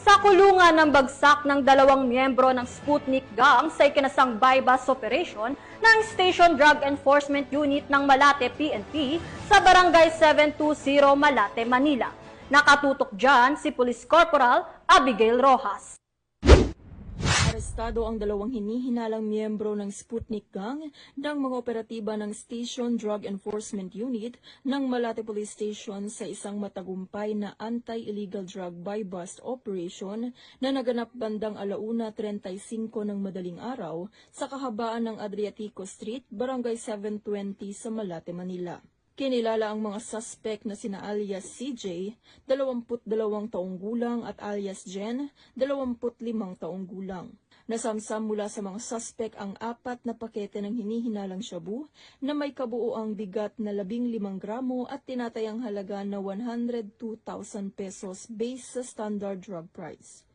Sa kulungan ng bagsak ng dalawang miyembro ng Sputnik Gang sa ikinasang bypass operation ng Station Drug Enforcement Unit ng Malate PNP sa Barangay 720 Malate, Manila. Nakatutok dyan si Police Corporal Abigail Rojas. Arestado ang dalawang hinihinalang miyembro ng Sputnik Gang ng mga operatiba ng Station Drug Enforcement Unit ng Malate Police Station sa isang matagumpay na anti-illegal drug buy-bust operation na naganap bandang 1:35 ng madaling araw sa kahabaan ng Adriatico Street, Barangay 720 sa Malate, Manila. Kinilala ang mga suspect na sina alias CJ, 22 taong gulang at alias Jen, 25 taong gulang. Nasamsam mula sa mga suspect ang 4 na pakete ng hinihinalang shabu na may kabuuang bigat na 15 gramo at tinatayang halaga na 102,000 pesos based sa standard drug price.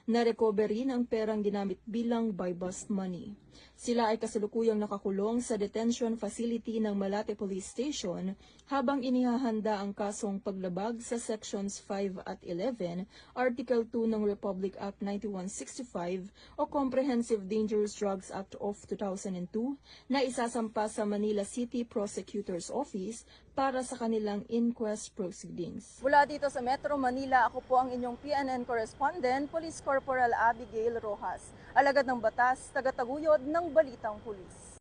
Na-recover rin ang perang ginamit bilang buy-bust money. Sila ay kasalukuyang nakakulong sa detention facility ng Malate Police Station habang inihahanda ang kasong paglabag sa Sections 5 at 11, Article 2 ng Republic Act 9165 o Comprehensive Dangerous Drugs Act of 2002 na isasampa sa Manila City Prosecutor's Office para sa kanilang inquest proceedings. Mula dito sa Metro Manila, ako po ang inyong PNN correspondent, Police Corporal Abigail Rojas. Alagad ng batas, tagataguyod ng Balitang Pulis.